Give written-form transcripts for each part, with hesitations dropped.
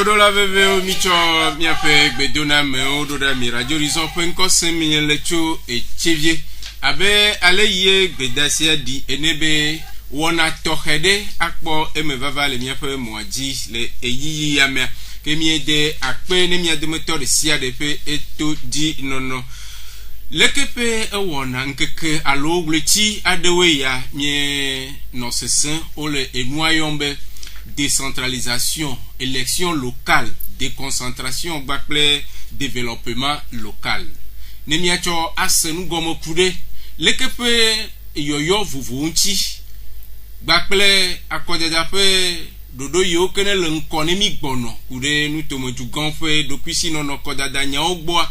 Dodo la veve micho miape bedona me ododa mi radio horizon penko semi lecho e chevie abe ale ye bedasia di enebe wona tohede akpo emevava le miape moaji le eyiyi yamia kemie de akpe ne mia de motor de sia de pe eto di nono lekepe ewona nkeke alo wlechi adewe ya mie no sesen ole enuayombe décentralisation, élection locale, déconcentration, bakle, développement local. Nemiacho asenu gomo kude, lekepe yoyo vuvunchi, bakle akode dape dodo yo kene l'enkonemi gbono, kude nu tomo du gonfe, depuis si non kodada nya ogboa,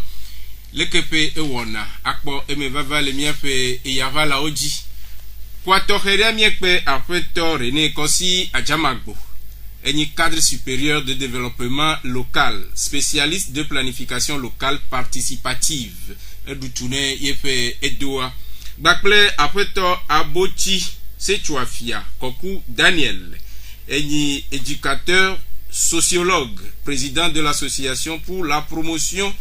lekepe ewona, akpo emevava le miape eyava la oji. Quatoheria miekpe afeto René Kossi Adjamagbo, cadre supérieur de développement local, spécialiste de planification locale participative. Edutune yefe edoa. Bakle afeto Aboti Sechuafia, Koku Daniel, éducateur sociologue, président de l'association pour la promotion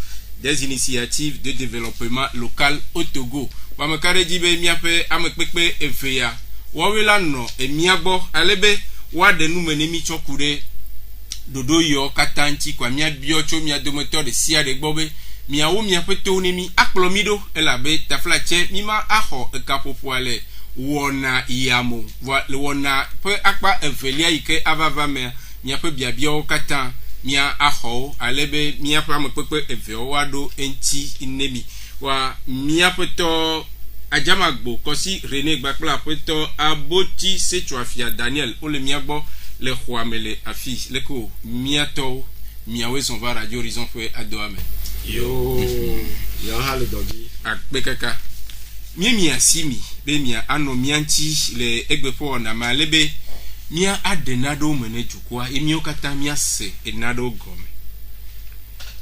des initiatives de développement local au Togo. Wamakare dibe miape amekpekpe efeya wawela no emiagbo alebe wa de numene mi chokure dodo yo katanchi kwa mia biocho mia domoteur de sia de gbobe mia wo mia peto ni mi akplomido elabe taflache mima aho ekapopoale wona iamo wona pe akpa evelia ike avava me mia pe biabio katan mia aho alebe mia pa amekpekpe efeo wado enti inemi wa miapeto Adjamagbo Kossi René Gbakla peto Aboti Sechuafia Daniel ole miagbo le khoamele afi leko miato miawe son va radio horizon fwe adoame yo hale dogi akbekaka mia simi be mia ano mianchi le egbepo na malebe mia adenado mene jukwa emiokata mia se enado gome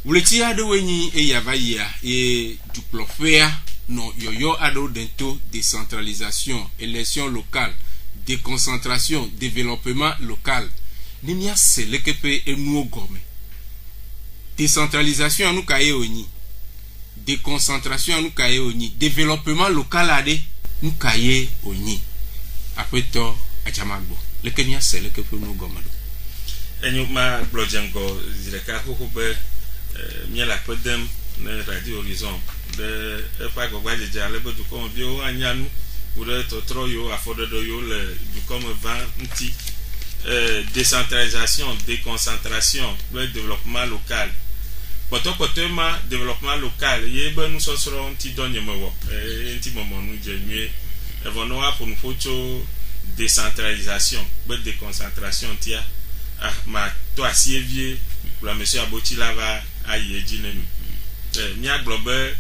Wuleti ado wenyi eyavaya e duplofea no yoyo ado dento décentralisation, élection locale, déconcentration, développement local. Nimia selekepe enuo gome. Décentralisation anu kaye oni. Déconcentration anu kaye oni. Développement local ade nu kaye oni. Apeto Adjamagbo. Lekemia selekepe enuo gome do. Enyo ma blojengo zireka hohobe mia la pedem na radio horizon de pa gogwa jeje alebo du kon bio anyanu ou de totro yo afododo yo le du comme 20 nti décentralisation, déconcentration, le développement local. Potema développement local yebe nous sosoro nti donye mewo nti momo nu jenue evono pour nous photo décentralisation, be déconcentration tia ma to asievie la monsieur Aboti lava aye jinemi nya global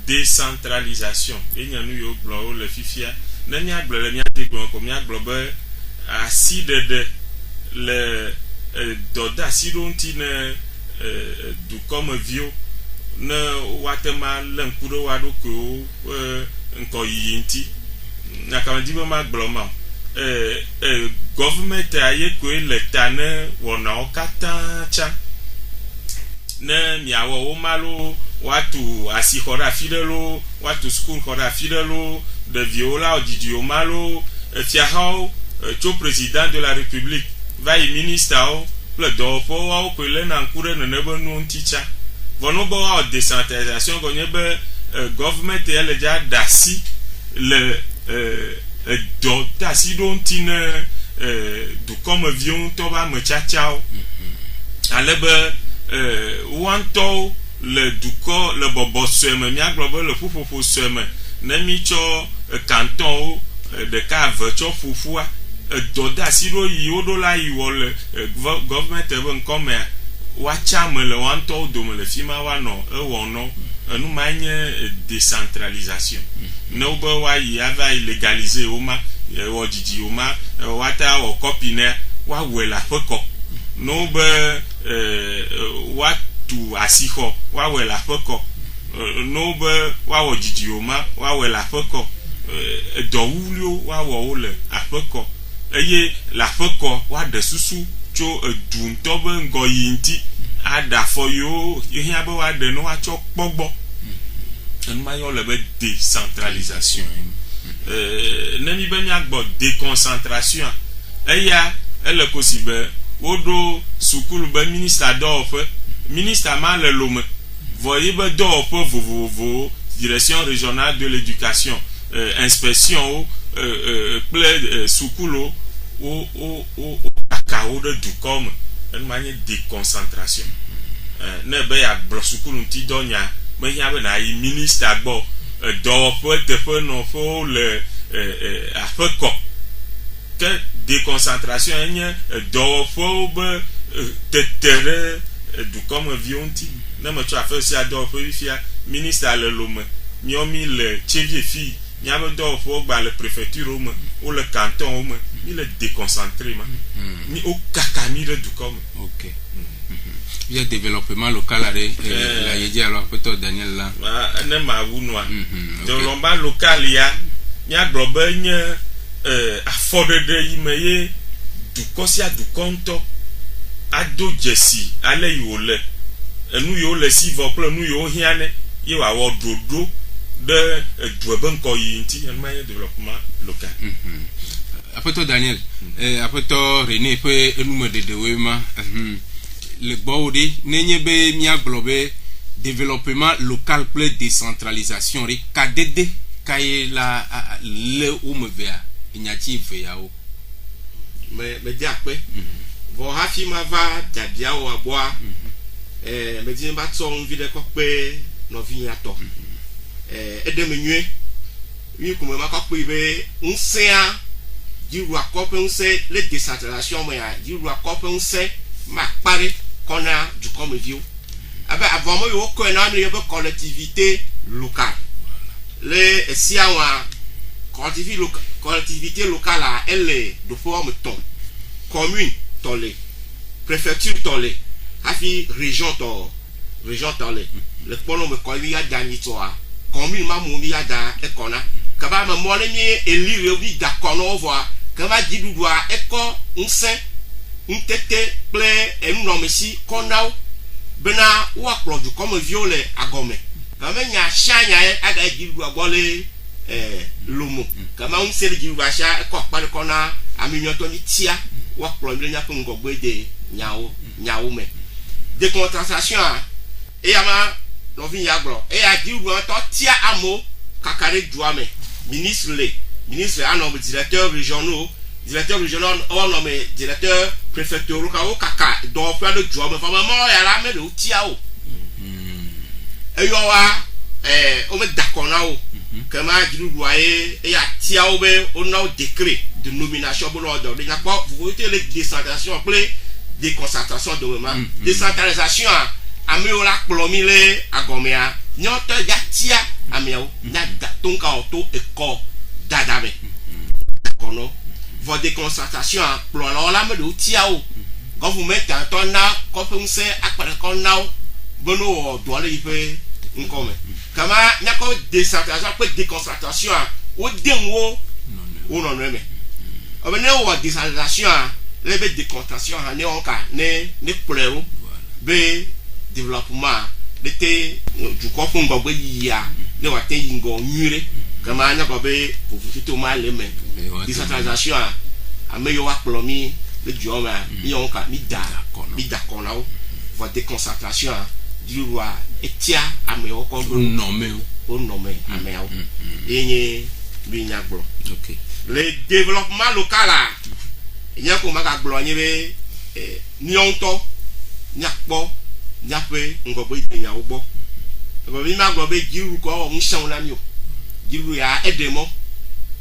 décentralisation et nya nu yo glo le fifia na nya global nya de glo comme nya global aside de le doda sidonti ne du comme vio na watema lenkuro wado ko nko yinti na kamadi ma gloma government aye ko le tane wona okata cha na miawo malo watu asihora fidelo watu school hora fidelo de viola odidio malo fiahao cho président de la république va y ministre le dopo wa ko le na nkure no nebo no nticha vono bo décentralisation gonyebe government ele ja dasi le dotasi dontine du comme vion to ba me chachao alebe wanto le duko le bobo seme mi aglobe le fufufo seme na mi cho canton de cave cho fufua doda siro yi odola yi wole government even come wacha me le wanto do me le fima wa no wono nu manye décentralisation no bo wa yi ava illégaliser o ma wo didi o ma wata o copine wa wela foko no be watu asiho wa wela foko no be wa wo didi o ma wa wela foko do wulio wa wo le afoko eye la foko wa de susu tso edu ŋutɔ be ŋgɔ yi ŋuti aɖe afɔ yiwo yehia be woaɖe ne woatsɔ kpɔ gbɔ enuma yɔ le be décentralisation ne mi be miagbɔ déconcentration eya ele kosi be woɖo sukulu be ministre dɔwɔƒe ministre ma le lome vɔ yi be dɔwɔƒe vovovowo direction régionale de l'éducation inspection wo kple sukulu wo kakawo ɖe dukɔ me enuma nye déconcentration ne be yagblɔ sukulu ŋuti dɔ nya mehiã be na yi ministre gbɔ dɔwɔƒe teƒe nɔƒewo le aƒekɔ ke déconcentration enye dɔwɔƒewo be tete ɖe dukɔmeviwo ŋuti ne metsɔ aƒe sia dɔwɔƒe fifia ministre le lome miomi le tsevie fi miabe dɔwɔƒewo gba le préfecture me wo le canton me mi le déconcentré ma mi o kaka mi ɖe dukɔ me. Ok. Via développement local are la yeji alo apeto Daniel la. Ne ma wu noa. Développement local ya miagblɔ be nye afɔɖeɖe yi me ye dukɔ sia dukɔ ŋutɔ ado dzesi ale yi wòle enu yiwo le si vɔ kple nu yiwo hiã ne ye wòawɔ ɖoɖo ɖe edu be ŋkɔ yi ŋuti enuma nye développement local. Apeto Daniel apeto René ƒe enumeɖeɖewoe ma le gbɔwo ɖi nenye be miagblɔ be développement local kple décentralisation ɖi kadede kaye la le wo me vea nyatsi veyawo me di akpe vɔ hafi ma va dabiawo aboa me di ba tsɔ ŋuvi ɖe kɔ kpe nɔvi nyatɔ eɖe me nyuie mi kume ma kɔ kpe be ŋusẽa dziɖu akɔ ƒe ŋusẽ le décentralisation me ya dziɖu akɔ ƒe ŋusẽ ma kpa ɖe kɔna dukɔmeviwo abe avɔme yiwo kɔe na nu yebe collectivité locale le esia wa collectivité locale a elle do fo me ton commune tole préfecture tole hafi région tole le kpono me ko mi ya dani to a commune ma mo mi ya da e kona ka ba ma mo le mi elire bi da kono vo a ka ba jidudu a e ko nse ntete ple enumesi konao bena wa kplodu comme viole agome kama nya shanya aga jidudu agbole lomo kama unse jidudu asha ko kpale kona aminyoto ni tia wa kplodu nya ko ngogbe de nyawo me déconcentration e ama no vi yagro e a jidudu to tia amo kakare duame ministre ano directeur régional on nommé directeur préfecture ka o kaka do fa le jo me fa mo ya la me le tia o e yo wa o me dakona o kama jiru aye e ya tia o be o na o décret de nomination bo l'ordre de na pas vous voyez les décentralisation ple déconcentration de moment décentralisation a me o la plomi le agomea nyoto ya tia ameo na tonka o to e ko dadame kono votre déconcentration pour la me de tiao quand vous mettez un ton là quand vous savez à quoi qu'on a bono doit le faire comme comment n'a pas déconcentration pas déconcentration au dengo ou non mais venez au déconcentration les déconcentration ne on ka ne pleurer be développement l'été du corps qu'on va ya ne va te ingo nyure comment n'a pas be pour vous tout mal les mains décentralisation a meilleur wa plomi le dioma mi on ka mi da kona o votre déconcentration du roi etia a meilleur ko nommé a meilleur enye mi nya glo. OK Le développement local a nya ko ma ka glo nye be ni on to nya po nya pe ngobo nya ugbo ko mi ma glo be jiru ko o nsan na mi o jiru ya edemo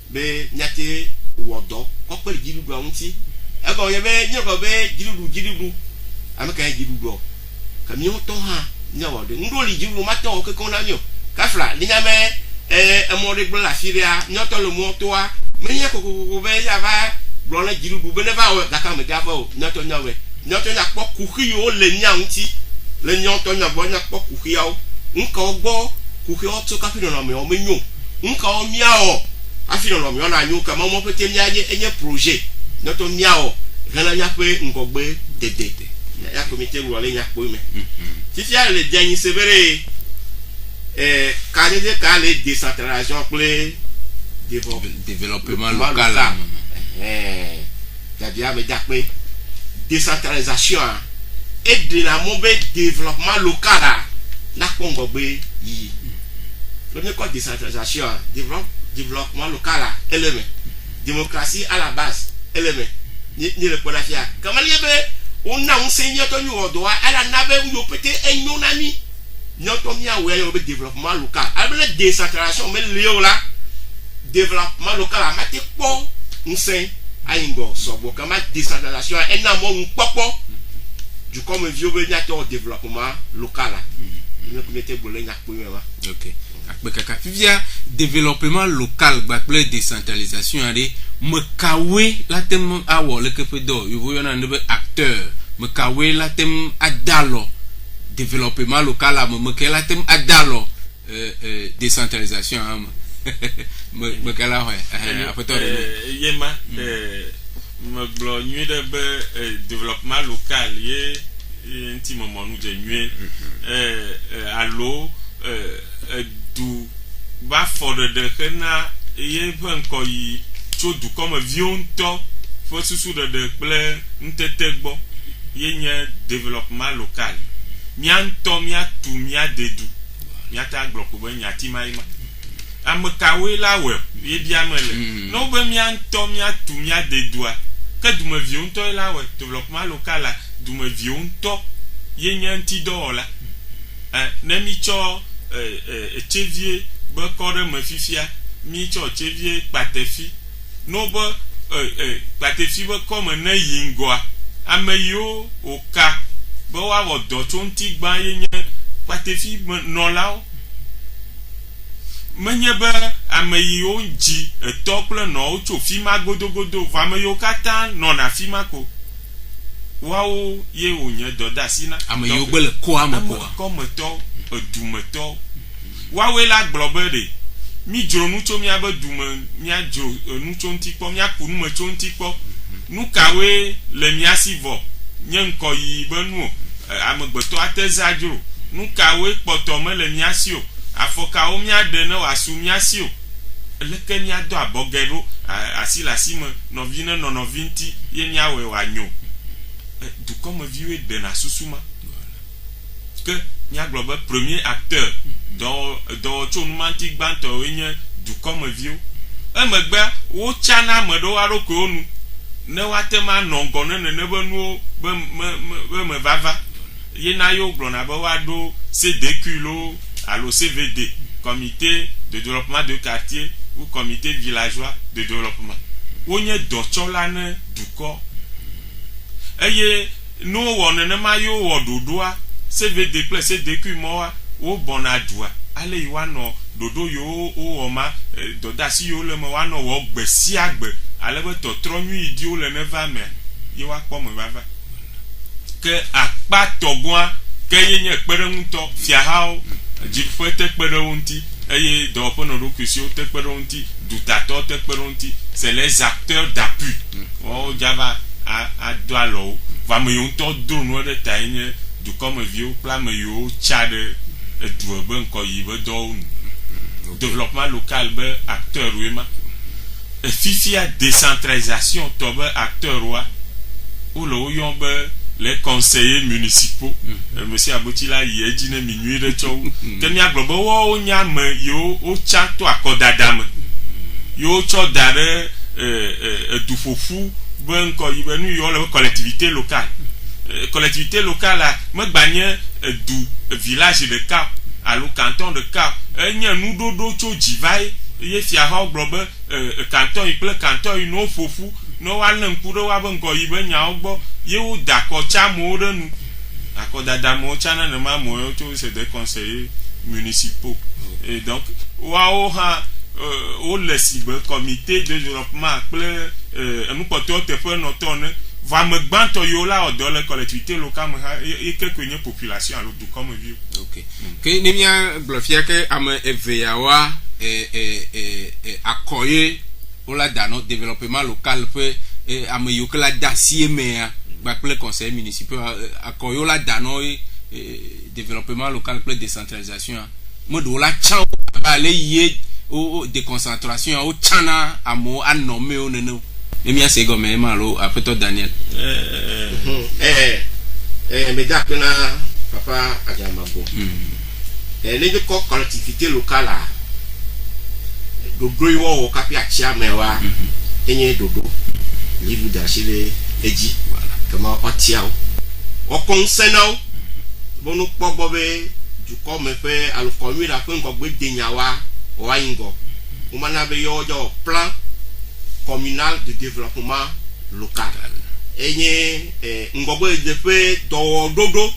be nyate wodo ko pe jirudu awunti e go ye be nyoko be jirudu ameka jirudu ka mi o to ha nya wode ndoli jirudu mata o ke kon na mi o ka fla ni nya me mo re gbo la firia nyoto lo mo to a me nya ko be ya va gbo na jirudu be ne va o ga ka me ga o nyoto nya kpo kuhi o le nya awunti le nyoto nya gbo nya kpo kuhi o nka ogbo kuhi o to ka fi na me o menyo nka o mia o afino lo mi ona nyu kama mo pete mi aye enye projet noto miao gana nyape ngogbe dede ya comité rurale nyapo me fifia le dernier severe candidat ka le décentralisation pour développement local c'est-à-dire avec décentralisation et dynamo développement local na ngogbe yi le quoi décentralisation développement local élément démocratie à la base élément ni le polafia comment liebe on a un seigneur to ñu odo ala nabe yo pété enyo nami nyoto mi awe yo développement local avec décentralisation mais léo là développement local a mate po nsen aingo so bo kama décentralisation en na mo popo du comme vieux venir développement local là le comité bolé nyak po wa OK akbekaka via développement local bakple décentralisation ade mekawe latem awo le kepedo yo yona ndebe acteur mekawe latem adalo développement local am mekela latem adalo décentralisation am mekela ho apetore yema me glo nuit de développement local ye nti moment nous de nuit allo du ba for de kena ye ban ko yi cho du comme vionto fo susu de ple ntetegbo ye nye développement local mianto miatu miadedu miata gloko be nyati maima amkawe la we ye biamele no be mianto miatu miadedu a que du me vionto la we développement local la du me vionto ye nye ntido la nemi cho chevie be kore me fifia mi cho chevie patefi no be patefi be comme na yingoa ameyo oka be wa wodo chonti gba yenye patefi no lao menye be ameyo nji etople no cho fima godogodo vameyo kata no na fima ko wao ye onye doda sina ameyo gbele ko amako comme to dumeto wawe la globere mi joro nu cho mi abe dume mi ajo nu cho ntikpo mi akunu me cho ntikpo nu kawe le mi asivo nye nko yi be nu amegbeto atezajro nu kawe kpoto me le mi asio afoka o mi ade na wasu mi asio leke mi ado abogero asila sime novine no novinti ye mi awe wanyo du comme vieux de na susuma que nya global premier acteur dans chonmantic banto enye du comme vieux emegbe wo chana medo aroko nu ne watema nongo ne benu be me vava ye na yo glona ba wado CDQ lo allo CVD comité de développement de quartier ou comité villageois de développement wonye dochola ne duko eye no wonne ne ma yo wododoa CVD plus CDQ moa o bonadua ale yiwa no dodo yo o oma dodasi yo le mo wa no wo gbesi agbe ale be to tronyu idi o le neva me yiwa po mo baba ke akpa togoa ke yenye perento fiahao jifo te peronti eye do pono rokusio te peronti dutato te peronti c'est les acteurs d'appui o java a doalo va me yonto do no de taine du comme vieux plan me yo chade du ben ko yibe do développement local be acteur wema fifia décentralisation tobe acteur wa ou le yombe les conseillers municipaux monsieur Abotila yejine minuit de chow kenya globo wo nyame yo o chato akodadam yo cho dare du fofu ben ko yibe nu yo le collectivité locale la me gbanye du village de Cap alo canton de Cap enya nu dodo cho jivai ye fia ha globe canton iple canton ino fofu no wa nankuro wa ben ko yibe nya ogbo ye o dako cha mo renu akodada mo cha na ma mo yo cho c'est des conseillers municipaux et donc wa o ha o le sibe comité de développement ple nous portons te faire notonne va me gbanto yo la dans les collectivités locales et quelques population à l'autre comme vieux. OK. Que nimia blofia que am eveyawa akoye ola dano développement local peut ame yiwo ke la da asi emea kpakple conseil municipal akɔ yiwo la da nɔ développement local kple décentralisation meɖewo la tsã abe ale yie o déconcentration o tsana amewo anɔmewo nene mia se gɔme ema alo aƒetɔ Daniel meda kpena papa Adzamago ne de kɔ collectivité locale a dodo yi wɔwɔ kapi atsi amewa enye dodo livre d'archi le edzi kama ɔtiawo ɔkɔ ŋusẽ na wo be nu kpɔ gbɔ be dukɔme ƒe alo commune la ƒe ŋgɔgbe denyawa woayi ŋgɔ womana be yewo dzɔ plan communal de développement local enye ŋgɔgbe ƒe dɔwɔɖoɖo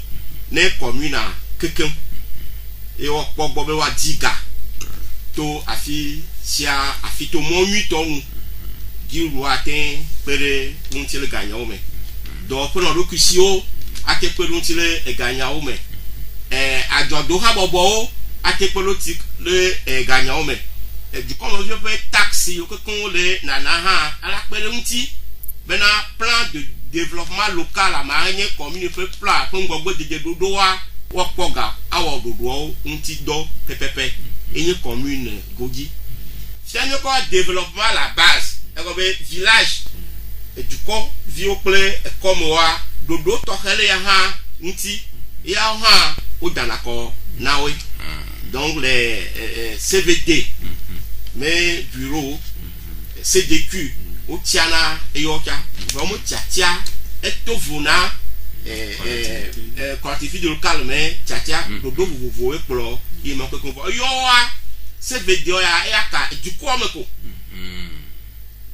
ne commune a kekeŋ eye wɔkpɔ gbɔ be woadi ga to afi sia afi to mɔ nyuitɔ nu dziɖu ate kpe ɖe ŋuti le ganyawo me dɔwɔƒe nɔɖokuisiwo ate kpe ɖe ŋuti le ganyawo me adzɔdo habɔbɔwo ate kpe ɖe ŋuti le ganyawo me dukɔmeviwo ƒe taxi wo kekeŋ le nana hã ala kpe ɖe ŋuti bena plan de développement local ama nye commune ƒe plan ƒe ŋgɔgbe dede ɖoɖoa wɔkpɔ ga awɔ ɖoɖoawo ŋuti dɔ pɛpɛpɛ enye commune godzi fia nye kɔ développement la base eko be village edukɔ viwo kple ekɔmewoa ɖoɖo tɔxɛ le ya hã ŋuti yawo hã wo dana kɔ na woe donc les CVD mais bureau CDQ wo tiana eyo tsa vraiment tiatia etovo na collectivité locale mais tiatia ɖoɖo vovovo ekplɔ yi me keke vɔ eyoa CVD ya ka dukɔa me ko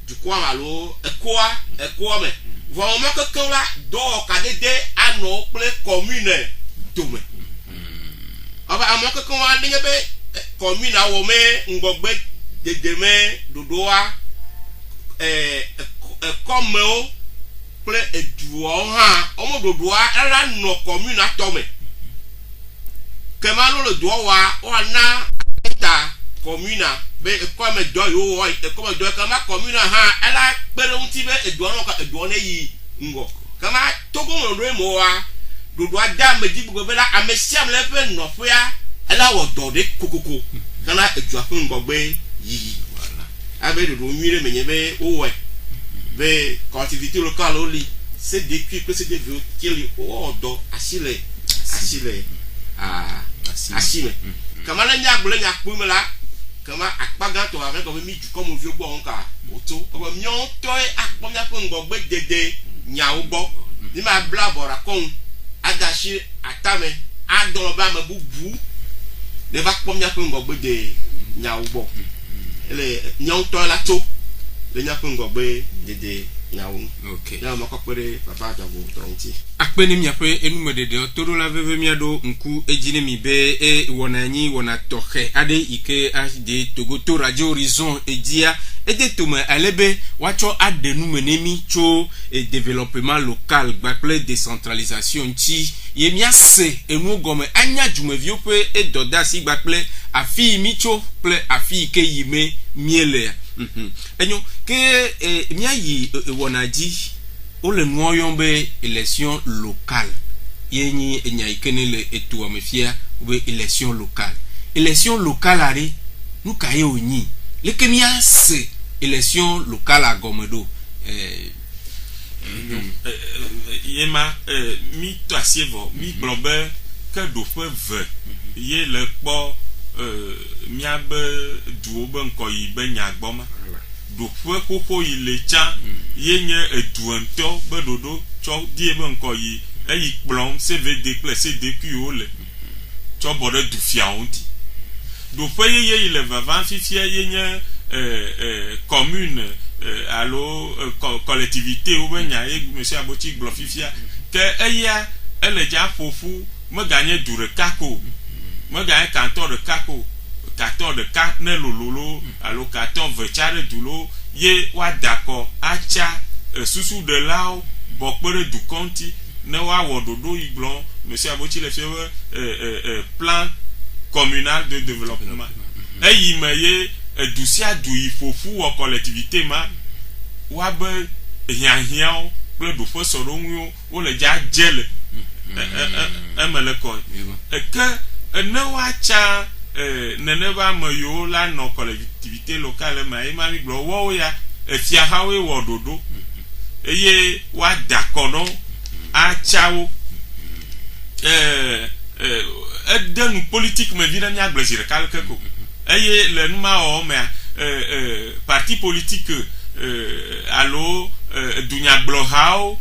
dukɔa alo ekoa me vɔ me keke la dɔwɔ kadede anɔ kple commune dome ɔba ame keke wa nenye be commune awɔ me ŋgɔgbe dede me ɖoɖoa ekɔmewo kple eduawo hã wɔme ɖoɖoa ela nɔ commune atɔme kema lo le doa wɔna ta commune be ekɔme dɔ yiwo wɔ ekɔme dɔ kema commune hã ela kpe ɖe ŋuti be eduawo ne yi ŋgɔ kema togo me ɖoe moa ɖoɖoa da ame dzi gbogbo be la ame sia ame le eƒe nɔƒea ela wɔ dɔ ɖe kokoko kana edua ƒe ŋgɔgbe yiyi abe ɖoɖo nyui ɖe menye be wowɔe be collectivité locale wo li CDQ kple CDV tie li wowɔ dɔ asi le asi me kama ne nyagblẽ nyakpɔ me la kama akpa gãtɔ ame gɔme mi dukɔmeviwo gbɔ ŋu ka wotso ɔbɛ miawo tɔe akpɔ miaƒe ŋgɔgbe dede nyawo gbɔ ni ma bla bɔ ɖe akɔnu ada asi atame adɔ be ame bubu ne va kpɔ miaƒe ŋgɔgbe de nyawo gbɔ ele nyawo tɔe la tso le miaƒe ŋgɔgbe dede nyawo okay ya ma kɔkpe ɖe papa Adzamago tɔ ŋuti akpe ne miaƒe enumeɖeɖe toɖola veve miaɖo ŋku edzi ne mi be wɔna anyi wɔna tɔxɛ aɖe yi ke ade Togoto Radio Horizon edzia ede tome ale be woatsɔ aɖe nume ne mi tso développement local kple décentralisation ŋuti ye miase enuwo gɔme anya dumeviwo ƒe edɔdeasi kple afi yi mi tso kple afi yi ke yi me mielea enyo ke miayi wɔna dzi wole nua yɔm be élection locale ye nyi enya yi ke ne le etoa me fia be élection locale aɖe nu ka ye wonyi leke miase élection locale agɔme ɖo yema mi to asi vɔ mi gblɔ be ke ɖoƒe ve ye le kpɔ miabe duwo be ŋkɔ yi be nyagbɔ ma ɖoƒe xoxo yi le tsã ye nye edu ŋutɔ be ɖoɖo tsɔ die be ŋkɔ yi eyi kplɔm CVD kple CDQ wo le tsɔ bɔ ɖe dufiawo ŋuti ɖoƒe yeye yi le vavam fifia ye nye commune alo collectivité wo be nya ye monsieur Abotsi gblɔ fifia ke eya ele dza ƒoƒu meganye du ɖeka ko meganye canton ɖeka ko canton ɖeka ne lololo alo canton vetsa ɖe du lo ye woada kɔ atsa susu ɖelawo bɔ kpe ɖe dukɔ ŋuti ne woawɔ ɖoɖo yi gblɔm monsieur Abotsi le fie be plan communal de développement eyi me ye du sia du yi ƒoƒu wɔ collectivité ma woabe hiahiawo kple ɖoƒe sɔɖoŋuiwo wole dzadze le eme le kɔ ke ne woatsa nene be ame yiwo la nɔ collectivité locale me ema mi gblɔ wɔwo ya efiahawoe wɔ ɖoɖo eye woada akɔ nɔ atsawo ede nu politique me vi ɖe miagblẽ zi ɖeka leke ko eye le numa wɔwɔ mea parti politique alo dunyagblɔhawo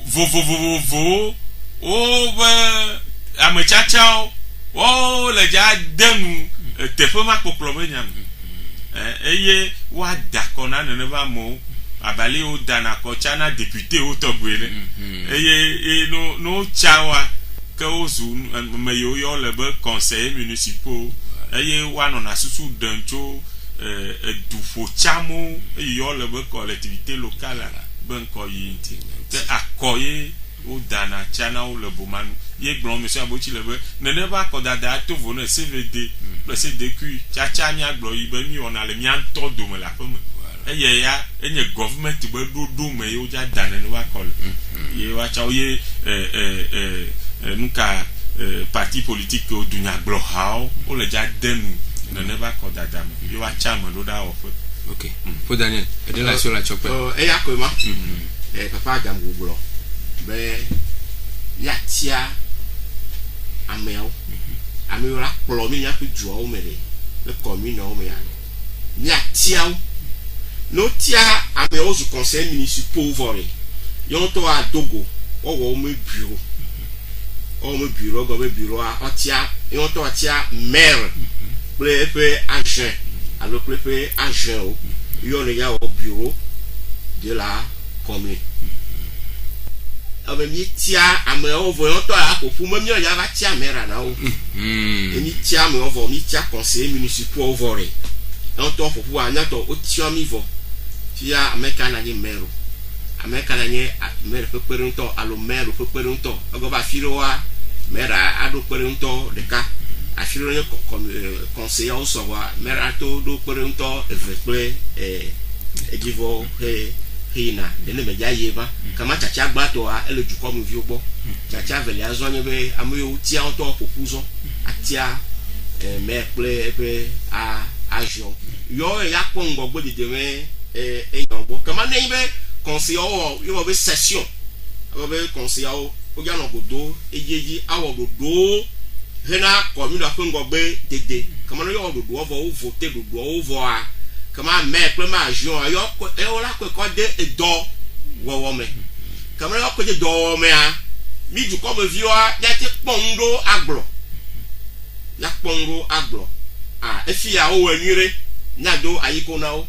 vovovovowo wobe ametsatsawo wo le dza de nu teƒe ma kpɔkplɔ be nyame eye woada akɔ na nene be amewo abali wo dana akɔ tsa na député wo tɔgbe ɖe eye no tsa wa ke wozu me yiwo yɔ le be conseillers municipaux eye woanɔna susu ɖem tso eduƒotsamo eye yɔ le be collectivité locale be ŋkɔ yi ŋuti ke akɔ ye wo dana tsa na wo le bomanu ye gblɔm monsieur abotsi le be nene be akɔdada to vo ne CVD kple CDQ tsatsa miagblɔ yi be mi wɔna le miantɔ dome le aƒe me eye ya enye gɔvmenti be ɖoɖo me ye wodza da nene be akɔ le ye woatsa wo ye nuka parti politique dunyagblɔhawo wole dza de nu nene be akɔdada me ye woatsa ame ɖo ɖa wɔƒe. Ok, fo Daniel, ede la sur la chopper. Eya ko ma. Papa Adam gblɔ be ya tia amewo amewo la kplɔ mi nyaƒe duawo me le commune wo me ya ya tiawo no tia amewo zu conseil municipal vore yon to a dogo wo me bureau go be bureau a tia yon to a tia maire kple agent alo kple agent o yon le ya au bureau de la commune ave mi tia amewo voyons to a ko fu me mi ya va tia maire na o mi tia amewo vo mi tia conseil municipal vore on to fu anya to o tia mi vo tia ameka na ni maire ameka na ni maire peperunto alo maire peperunto ogo ba firoa maire ado perunto de ka afiro ni conseiller o so wa maire ato do perunto evekle ejivo hina dele me jaye ba kama chacha gbato a ele du comme vi ogbo chacha vele azonye be amoyo tia on to popuzo atia me ple a ajo yo ya kongo gbo de me eyongbo kama ne be conseiller o yo be session o be conseiller o ja no godo ejeji awo godo hena commune afongo gbe dede kama no yo godo o vote godo o vo a kama me ple ma ajo yo e o la ko de edo wo me kama yo ko de do me a mi du ko me vi o ya ti pondo aglo efi ya o wanire nya do ayiko na o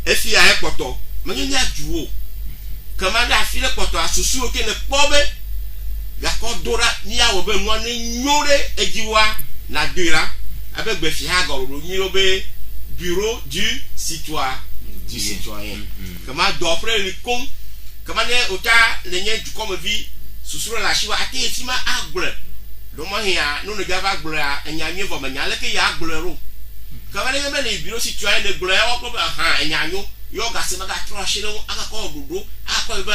efi ya ekpoto menye nya juo kama da fi le poto asusu o ke ne pobe ya ko dora ni ya wo be mo ni nyore ejiwa na dira abe gbe fi ha go ro ni o be bureau du citoyen kama do frère ni kon kama ne ota le nye du comme vie susuro la shiwa ati etima agble do mo hia no no gava agble a enyanyo vo manya le ke ya agble ro kama ne me le bureau citoyen le gble wa ko ha enyanyo yo ga se maga trashe no aka ko dodo aka be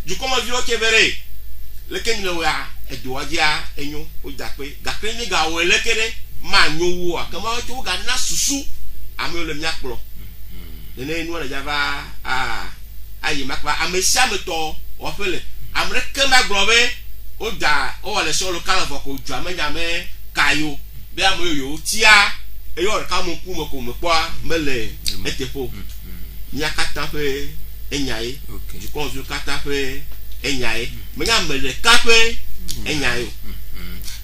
du comme vie o kebere le ke ni wa edo aja enyo o dape gakre ni ga wo elekere ma nyowo kama o to ga na susu ame le miakplo nene nu na java ayi makba amesia meto o fele amre kema grobe o da o le so local of ko ju amenya me kayo be amoyo tia eyo ka mo ku mo ko mo kwa mele etepo nya kata fe enyae du kon ju kata fe enyae menya mele kafe enyae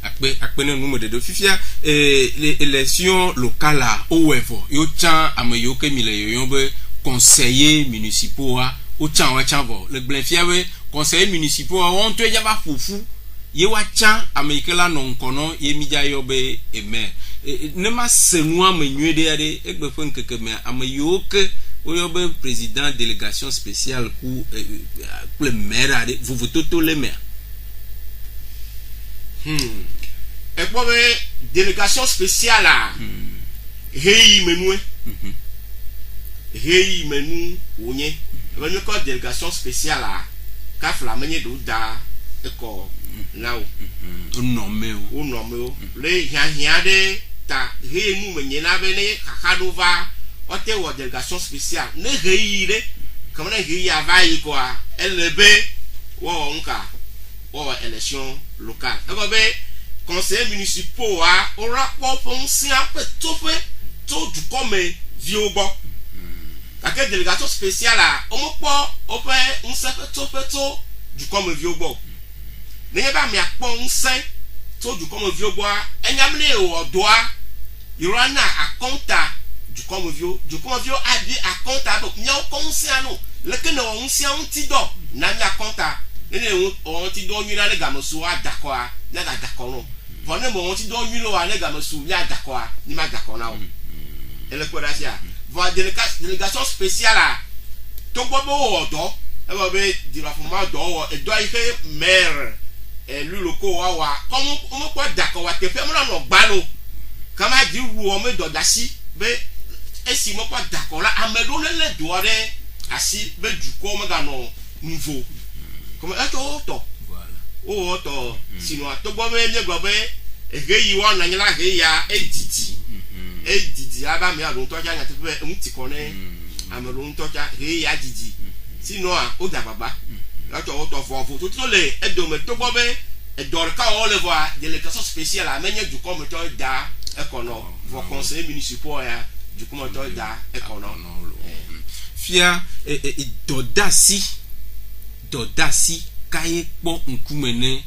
akpe ne nume de fifia les élections locales au wevo yo chan ameyo ke mi le yo be conseillers municipaux o chan wa chan vo le gblefia we conseillers municipaux on to ya ba fufu ye wa chan ameke la no nkono ye mi ja yo be eme ne ma senu amenyu de ade egbe fo nkeke me ameyo ke o yo be président délégation spéciale ku le maire ade vous toto le maire et pour délégation spéciale là hei menu onye ben nous quoi délégation spéciale là qu'a fait la manière de da eko là o nommé le ya de ta re mu menye na be ne kakadova o te wo délégation spéciale ne reire comme na reire avai quoi LB wo nka wo élection locale e go be conseil municipal a o rapport fon si ape to du comme viogbo la délégation spéciale a o mo po o pe un to du comme viogbo ne ba mi apo un to du comme viogbo enyamle o doa irana akonta du comme vio a dit akonta donc nya o konsiano le que no onsia onti do na mi akonta ne o onti do nyu na le gamosu adako a na ga dako no vone mo onti do nyu no a le gamosu mi adako a ni ma dako na o ele ko da sia va délégation spéciale a to gbogbo odo e ba be di la format do e do ihe maire élu locaux wa comme on mo kwa dako wa te fe mo na no gba no kama di ru o me do dasi be esi mo kwa dako la amedo le do re asi be du ko mo ga no nouveau comme to voilà o to sino to gbo me le gbo be egeyi wa na nyala ge ya edidi aba mi alon to ja nya te fe nti ko ne amelon to ja ge ya didi sino a o da baba la to fo to le edo me to gbo be edor ka o le voir délégation spéciale a menye du ko mo to da ekono vo conseil municipal ya du ko mo to da ekono fia dodasi kaye po nkumene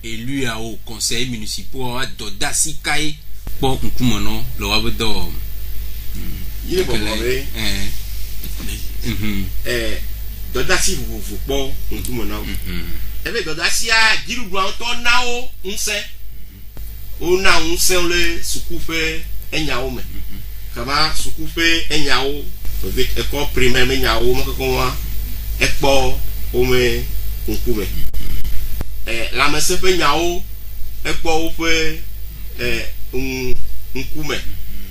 élu à au conseil municipal dodasi kaye po nkumeno lo wa bedo yile bo dodasi vous po nkumeno ebe dodasi a diru gbo to na o nse o na nse le sukufe enyawo me kama sukufe enyawo avec école primaire mais nyawo mo ko wa ekpo o me nkume la messe pe nyawo ekpo o pe nkume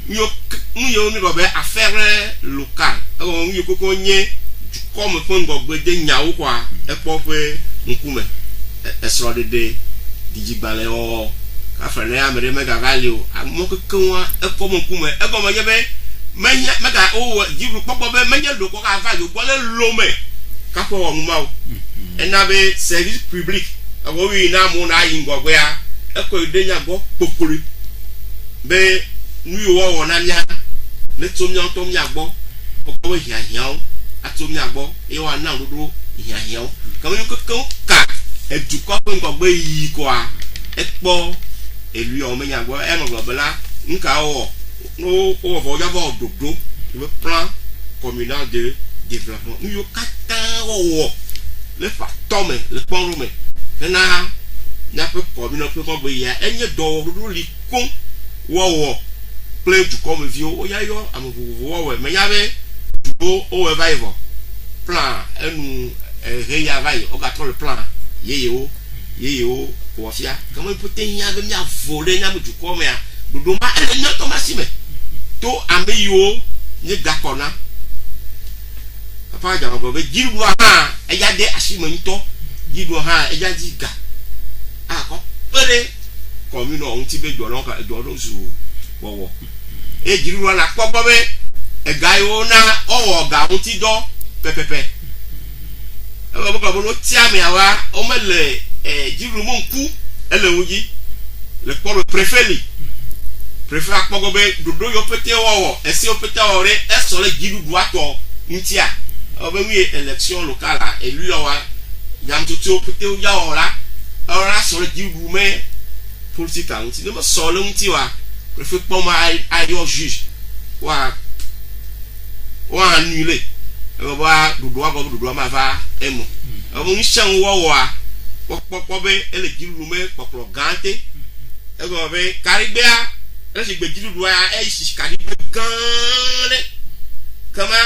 yo mi go be affaire locale o yo koko nye comme fon go gbede nyawo kwa ekpo pe nkume esro de digibale o ka fere amere mega galio mo ko wa ekpo mo nkume e go mo ye be menya mega o jiru popo be menya lo ko ka va yo bo le lo me ka po o ma o ena be service public awo wi na mo na yin go gbe ya e ko de nya go popori be nu yo wo na nya le to mi agbo o ko hi ahian o ato mi agbo e wa na dodo hi ahian o ka mo ko ka e du ko ko gbe yi ko a e po elu o menya agbo e mo go bela nka o no o vo ya vo dodo le plan communal de développement nous yo kata o le fa tome le pon rume na pe communal pe ko be ya enye do dodo li kon wo play du comme vieux o ya yo amuvo wo me ya be do o e vai vo plan enu re ya vai o ga tro le plan ye o o fia comment peut ya be mi avole nya du comme ya dodo ma enye to masime to ame yo ni gakona papa ja go be jiru ha eja de asimo nto jiru ha eja jiga ko pere commune on ti be jolon ka jolon su wo e jiru na popo be e ga yo na owo ga on ti do pepepe e bo ko bo ti ame awa o mele jiru mo nku ele wuji le pour le préfet li préfet akpogo be dodo yo pete wo esi o pete ore e so le jiru du ato ntia obe wi élection locale a élu wa yam tutu pete o ya ora so le jiru me politique a nti no so le nti wa préfet po ma ayo juge wa annuler e ba dodo ma va emo obo nshan wo a popo be ele jiru me popo gante e go be karibia là c'est que du doigt et ici calibre gan comment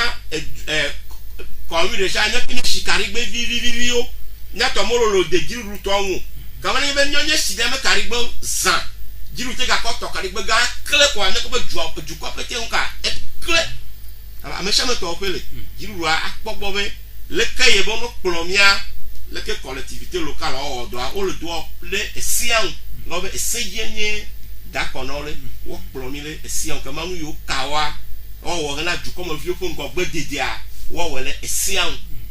comme une déjà n'a qui calibre vivi yo n'a to molo lo de jiru to wu comment ni ben nyonye si dem calibre zan jiru te ga ko to calibre gan kle ko na ko be du ko pete nka e kle ama me chama to pele jiru a akpogbo be le cas y est bon plomia le que collectivité locale on le doit les siens l'on essayer d'accord non le on plomie les siens comme nous yo kawa on va là du comme vieux pour nous dédia on va les siens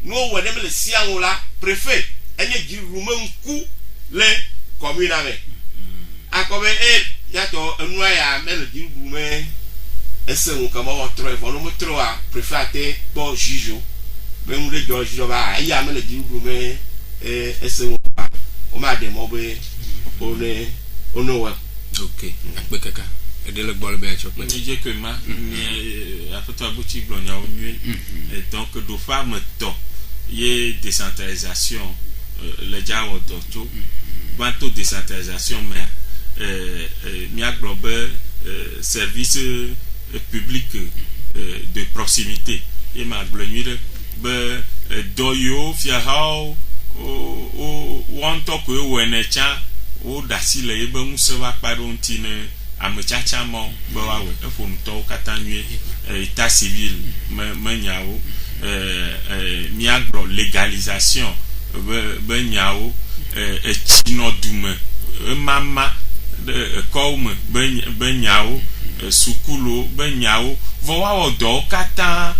nous on va les siens là préfet et dit roumain coup les communes avec à comme y a to nous ya mais le dit roumain esse on comme on trouve on me trouve préfet até bon juge ben nous les juge va y a mais le dit roumain esse on m'a demandé on est ok akpe kaka ede le gbɔ le be atsɔ kple je que ma afɔtɔ abuti gblɔ nyawo nyuie et donc do fa me tɔ ye décentralisation le dza wɔ dɔ tso gbãto décentralisation mea mia gblɔ be service public de proximité ye ma gblɔ nyui ɖe be dɔ yiwo fiahawo wɔntɔ koe wɔ ene tsã wo dasi le ye be ŋusẽ va kpa ɖo ŋuti ne ametsatsa ma be woawɔ efo nutɔwo katã nyuie état civil me nyawo miagblɔ légalisation be nyawo etsi nɔ dume emama ekɔwo me be nyawo sukulo be nyawo vɔ woawɔ dɔwo katã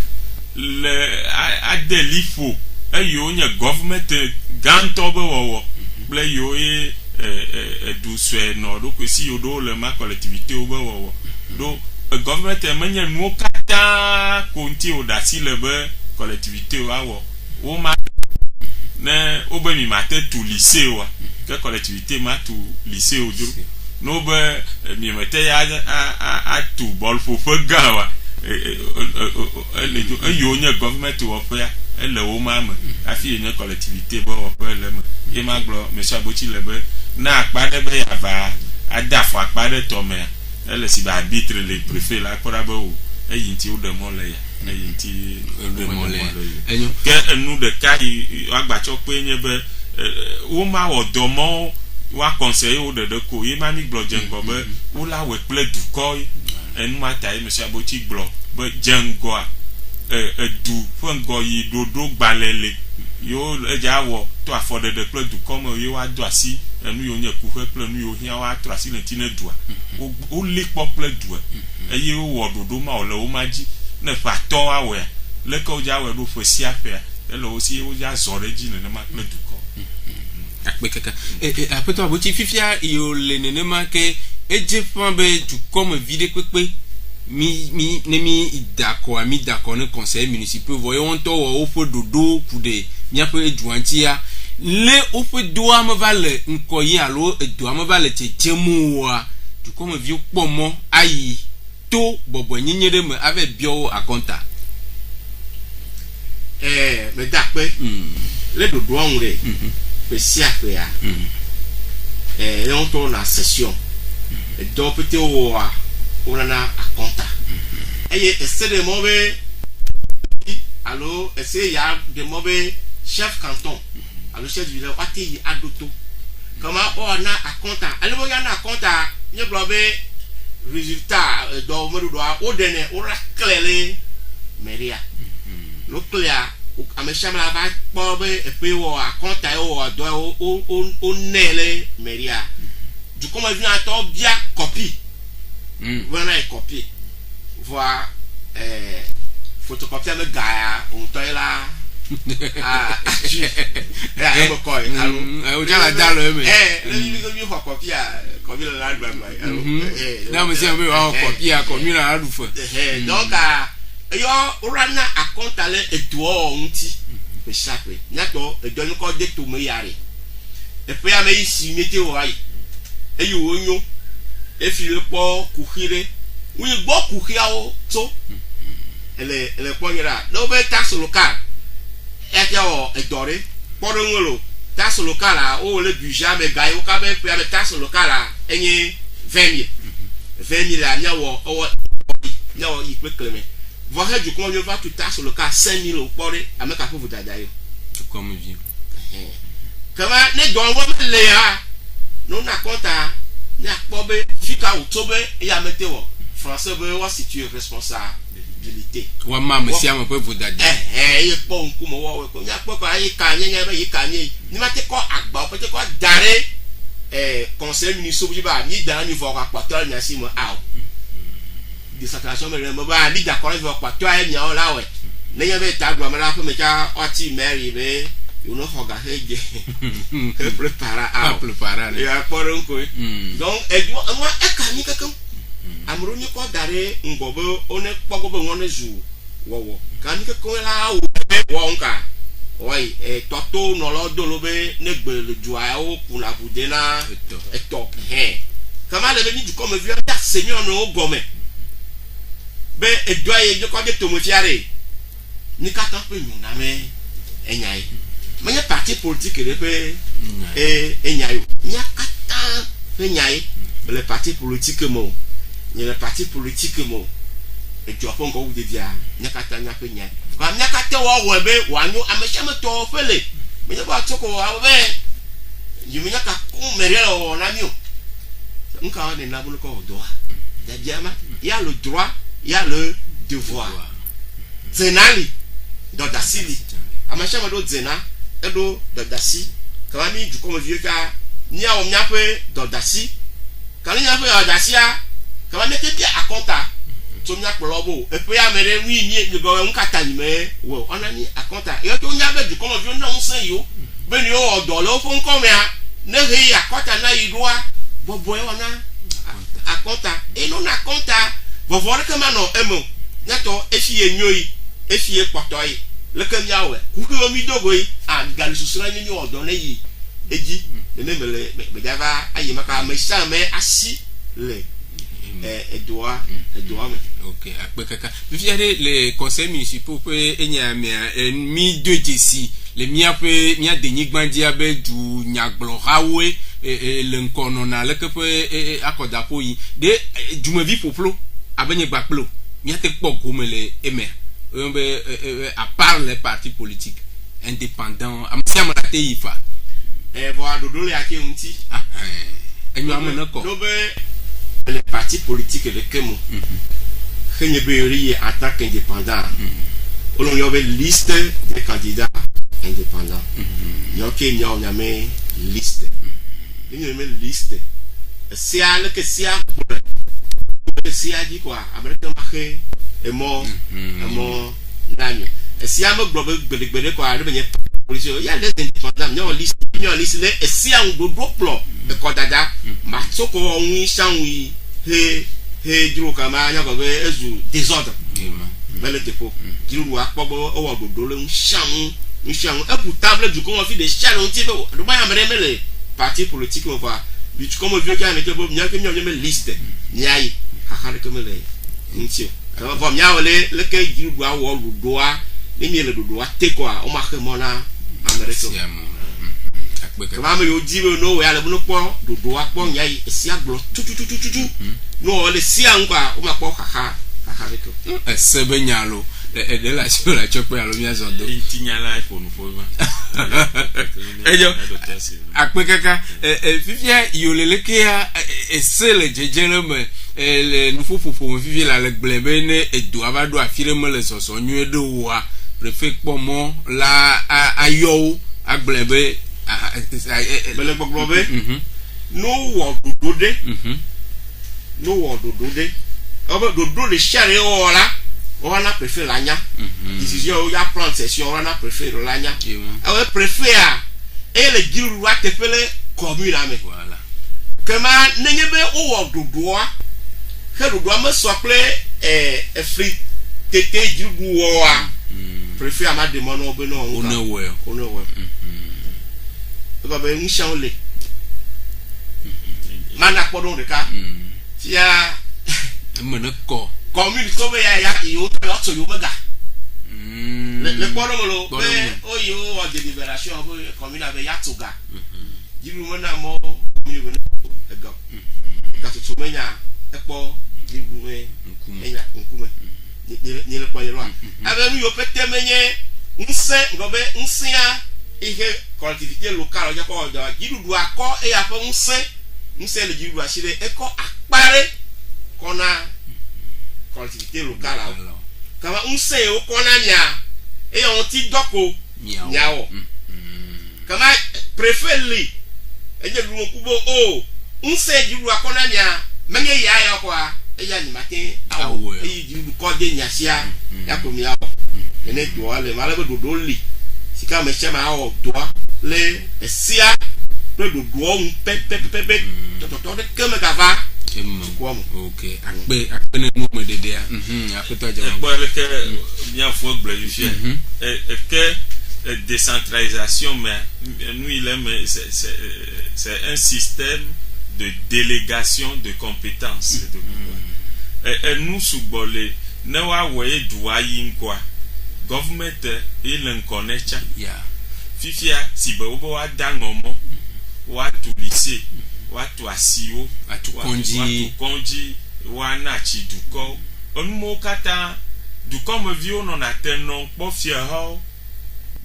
le adeli fo eyiwo nye gɔvment gãtɔ be wɔwɔ kple yiwo ye du sue nɔ ɖokui si yiwo ɖo le ma collectivité wo be wɔwɔ ɖo gɔvment menye nuwo katã ko ŋuti wo ɖe asi le be collectivité woawɔ wo ma ne wo be mi mate tu lycée wa ke collectivité ma tu lycée wo dzro no be mi mete ya atu bɔlƒoƒe gã wa eyiwo nye gɔvment wɔƒea ele wo ma me afi yenye collectivité be wɔƒe le me ye ma gblɔ monsieur abotsi le be na akpa ɖe be yava ada afɔ akpa ɖe tɔmea ele si be arbitre le préfet la kpɔ ɖa be wo eyi ŋuti wo ɖe mɔ le ya eyi ŋuti ɖe mɔ le ya ke enu ɖeka yi agbatsɔ kpe nye be wo ma wɔ dɔmɔwo wa conseiller wo ɖeɖe ko ye ma mi gblɔ dze ŋgɔ be wo la wɔe kple dukɔ enu ma ta ye monsieur abotsi gblɔ be dze ŋgɔa edu ƒe ŋgɔ yi ɖoɖo gbalẽ le yiwo edza wɔ to afɔɖeɖe kple dukɔ me ye woado asi enu yiwo nye kuƒe kple nu yiwo hiã woatrɔ asi le ŋuti ne dua wolé kpɔ kple dua eye wowɔ ɖoɖo ma wòle wo ma dzi ne ƒatɔ awɔa leke wodza awɔe ɖo ƒe sia ƒea ele wo si wodza zɔ ɖe dzi nenema kple dukɔ. akpe kaka aƒetɔ abotsi fifia yiwo le nenema ke edze ƒã be dukɔ me vi ɖe kpekpe mi dakɔ ne conseil municipal vɔ ye wɔntɔ wɔ woƒe ɖoɖo ku ɖe miaƒe edua ŋutia le woƒe doa me va le ŋkɔ yi alo edoa me va le tsetsem oa dukɔmeviwo kpɔ mɔ ayi to bɔbɔnyenye ɖe me ave bia wo akɔnta. me da kpe le ɖoɖoa ŋu ɖe ƒe sia ƒea ye ŋutɔ na session edɔ pete wɔa wonana akɔnta eye ese de mɔ be alo ese ya de mɔ be chef canton alo chef du village wate yi adoto kama ɔna akɔnta ale bo ya na akɔnta nye gblɔ be résultat dɔ meɖoɖoa wo ɖenɛ wo la klɛ le mɛria no klɛa amesiame va kpɔ be eƒe wɔ akɔnta ye wɔ dɔ wo nɛ le mɛria dukɔmevi atɔ bia kɔpi. Voilà une copie. Voir photocopie avec Gaïa, on t'aille là. Ah, me colle. On a la dalle, mais. Le copie à comme il a la non, mais c'est un peu en copie à comme il a la donc, yo, on a à compte aller et toi, on t'y. Mais chaque fois, n'attends, et donne encore des tours, mais y aller. Et puis, à mes ici, mettez au rail. Et you, efi le kpɔ kuxi ɖe ŋu gbɔ kuxiawo tso ele kpɔ nye ɖa ne wobe taxe locale eya tia wɔ edɔ ɖe kpɔ ɖe ŋu lo taxe locale a wo le budget me ga yi wo ka be ƒea be taxe locale a enye 20,000 a miawɔ miawɔ yi kple kleme vɔ he dukɔmeviwo va tu taxe locale 5,000 wo kpɔ ɖe ame ka ƒe vodada yo dukɔmeviwo kama ne dɔwɔ me le ha no na kɔnta ne akpɔ be fika wòtso be eya mete wɔ français be wa situe responsable crédibilité wa ma monsieur am pe vodade ye po nku mo wo ko nya po pa ye ka nya be ye ka ni ma te ko agba o te ko dare conseil municipal ba ni dan ni vo ko pato nya si mo aw disacration me mo ba ni da ko vo pato ay nya o la we ne nya be ta gba ma la ko me cha o ti mary be you know how ga heje prepara aw ya poro nko donc e do wa e ka ni kakam amuru ni ko dare ngobo one pogobo ngone zu wo kan ni ko la wo nka oi toto no lo do lo be ne gbe le jua o kuna bude na eto kama le ni du comme vieux ta seigneur no gome be edoye je ko de to mo fiare ni ka tan pe nu na me enyai manya parti politique le pe enyai nya kata pe nyai le parti politique mo ni le parti politique mo e jo fon ko de dia nya kata nya pe nyai kwa nya kata wo be wanyu amechama to fele menya ba toko wa be yiminya ka ku merela o na mi o nka wa de na bu ko do da diama il y a le droit il y a le devoir zenali do dasili amechama do zena edo do dasi kwa mi ju ko mo vie ka ni a o nya pe do dasi kan nya pe do dasi a kwa me te dia akonta to nya polobo e pe ya mere wi ni go nkata ni me wo onani akonta yo to nya be ju ko mo vie na unsan yo be ni o odo lo fun ko me a ne he akota na idua bobo e wana akonta e no na akonta bobo re kama no emo nya to efie nyoi efie potoi le kan yawe ku ko mi dogo yi a gali susura nyi odo na yi eji ne mele me dava ayi maka me sha me asi le Edouard me. Ok, akpekaka. Viviane les conseils municipaux peut mi de desi les mia peut mia deni gbandia be du nyaglorawe le nkono na le que peut akoda po yi de du me vi poplo abenye gbaplo mia te poko me le emer à part les partis politiques indépendants amsia malate yifa voilà dodo le ake unti enyo amenako les partis politiques de Kemo, en tant qu'indépendant, on y avait une liste des candidats indépendants. Il y a une liste. Il y a une liste. Si elle que si elle dit quoi, Américain marqué est mort, l'année. Et si elle me bloque quoi, il y a des indépendants, il y a une liste, et si elle me bloque, le Kodada, Matsoko, oui, Changi, he, Dro Kama, Yago, Ezu, désordre. Belle dépôt. Dro, Akbobo, Owago, Dolon, Chang, un table du conflit des chalons, Tibo, le Bayam Remele, parti politique, on va. Mais comme on veut qu'il y ait une liste, Niaï, Hakare comme les. Monsieur. Alors, bon, Yaole, lequel du doigt ou du doigt, les miels de doigt, t'es quoi, on marque mon âme, Américain. Kama me yo diwe no we ale bunu po do do akpo nyai esi aglo tututututu no le si anwa o ma po kaka reko sebe nyalo de la chola chopo alo mi azondo intinyala iPhone fo ma ejo akpekaka fifia yoleleke ya esele jejele me le nufufufo me fifia la le gblebe ne edo abado afire me le soso nyu do wa prefect pomo la ayo agblebe bele gbogbobe no wo dodode no wo dodode obo dodo le chere o la préfère lanya décision ya prendre session on a préfère lanya on préfère et le giru wa tepele commune ame voilà kema nenyebe o wo dodo a he dodo me sople free tete giru wo a préfère ma demande obe no on ko be nshan le mana podon de ka tia mena ko commune ko be ya yo to yo mega le podon lo be o yo o de libération bo commune ave ya toga jiru mona mo commune be ego ka to menya epo jiru me enya nkume ni le poyero ave nu yo pete menye nse ngobe nsia ihe collectivité locale ya ko da gidudu akọ e ya fo nse le gidudu asire e ko apare kona collectivité locale kama unse o kona mia e on ti doko nyawo kama preferably enye lu kubo o unse jiru akona mia menye ya kwa eya ni mate awo e jiru ko de nyasia ya ko miawo ene do ale mala be do li sika me chema o do le esia pe do pe to de keme kava ok akpe ne mo medede apeto jama pour le que bien faut glorifier et que décentralisation mais nous il est c'est un système de délégation de compétences et nous soubolé ne wa voyer doit yin quoi government il en connaît cha fifia si be wo wa dangomo wa tu lycée watu asio watu konji wana chiduko onmo kata duko me vi ono na tenon po fie ho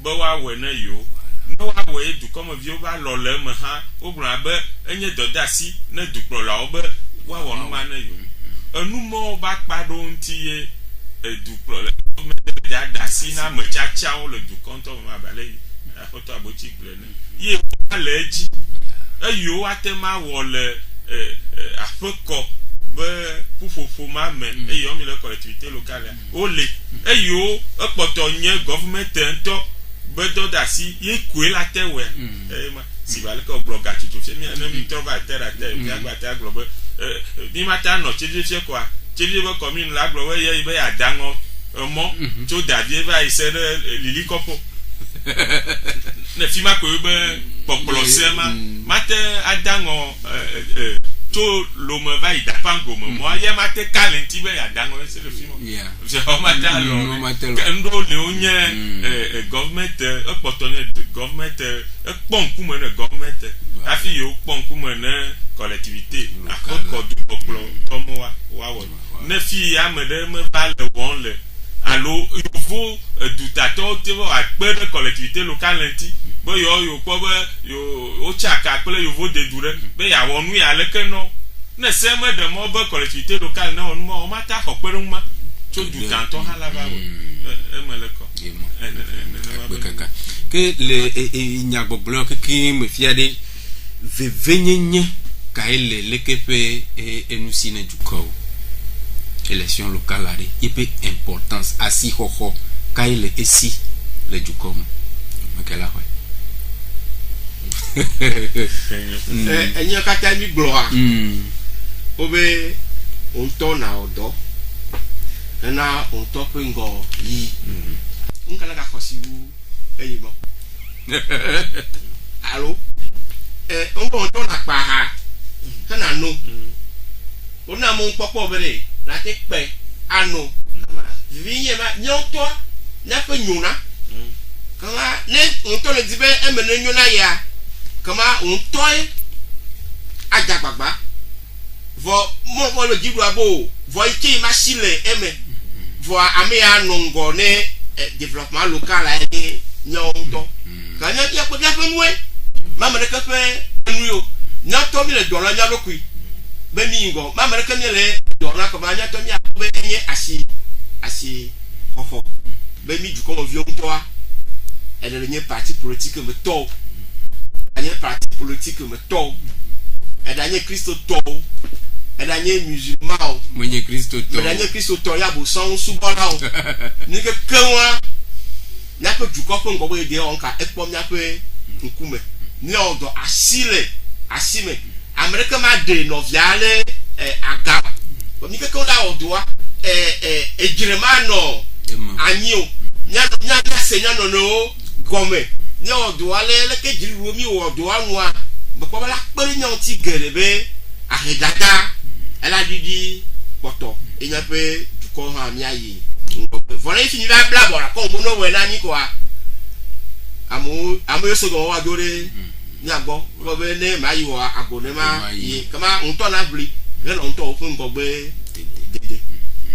bo wa we na yo no wa we duko me vi o ba lo le me ha ogbra be enye dodasi na dukro la obe wa wonu ma na yo onmo ba pado ntie dukro le me da dasi na me chacha o le dukon to ma bale a foto aboti gble na ye ale ji eyo atema wole afeko be pufofo ma me eyo mi le collectivité locale ole eyo epoto nye government ento be dodasi ye kwe la tewe ma si bale ko bloga tutu fe mi na mi to ba terra te bi agbata globe bi mata no chije kwa chije be commune la globe ye be adango mo to dadie ba ise lili kopo ne fima ko be popolo sema mate adango to lo me va ida pango mo ye mate kalenti be adango c'est le film je o mate alors ndo le onye government opotonye government ponku me ne government afi yo ponku me ne collectivité akoko du popolo tomo wa ne fi amede me ba le won le allo il faut dutato te va akpere collectivité locale nti bo yo ko be yo o chaka pele yo vo de dure be ya wonu ya leke no na se me de mo be collectivité locale na onu mo mata hokpere ma to dutanto hala ba e me leko kaka que le nyagboglo que qui me fiade venyenye kaile lekepe nous sine du ko élection locale là il peut importance asi hoho kaile esi le du kom makela ouais enye kata mi gloire obe onto na odo na onto pe ngo yi nkala ka kosibu eyimo allo onto na pa ha kana no ona mo popo bere la te pe ano viye ma nyoto na pe nyuna kama ne onto le dibe emene nyuna ya kama onto ajagbagba vo mo le jiru abo vo ike ma sile eme vo ame anongo ne développement local a ni nyonto kanya ya ko ya fenwe mama ne ka fe nuyo nyato mi le dola nya lokui be mi ngo mama ne ka ne le dola ko ma nyato nya be enye asi hofo be mi du ko vio ntoa elle est une parti politique me to une parti politique me to elle est Christo to elle est musulman mwenye Christo to elle est Christo to ya bo son subana o ni ke kanwa na pe du ko ngo bo de onka epom nya pe nkume ni odo asime America ma de no viale aga bo ni ke ko da odo ejirema no anyo nya senya no gome ni odo ale le ke jiru mi odo anwa bo ko la pere nya ti gerebe ahedada ela didi poto enya pe ko ha mi ayi vole fini ba bla bora ko mo no we na ni ko amu so go wa jore ni agbo ko be ne ma yi wa agone ma yi kama unto na bli le no unto fun ko be dede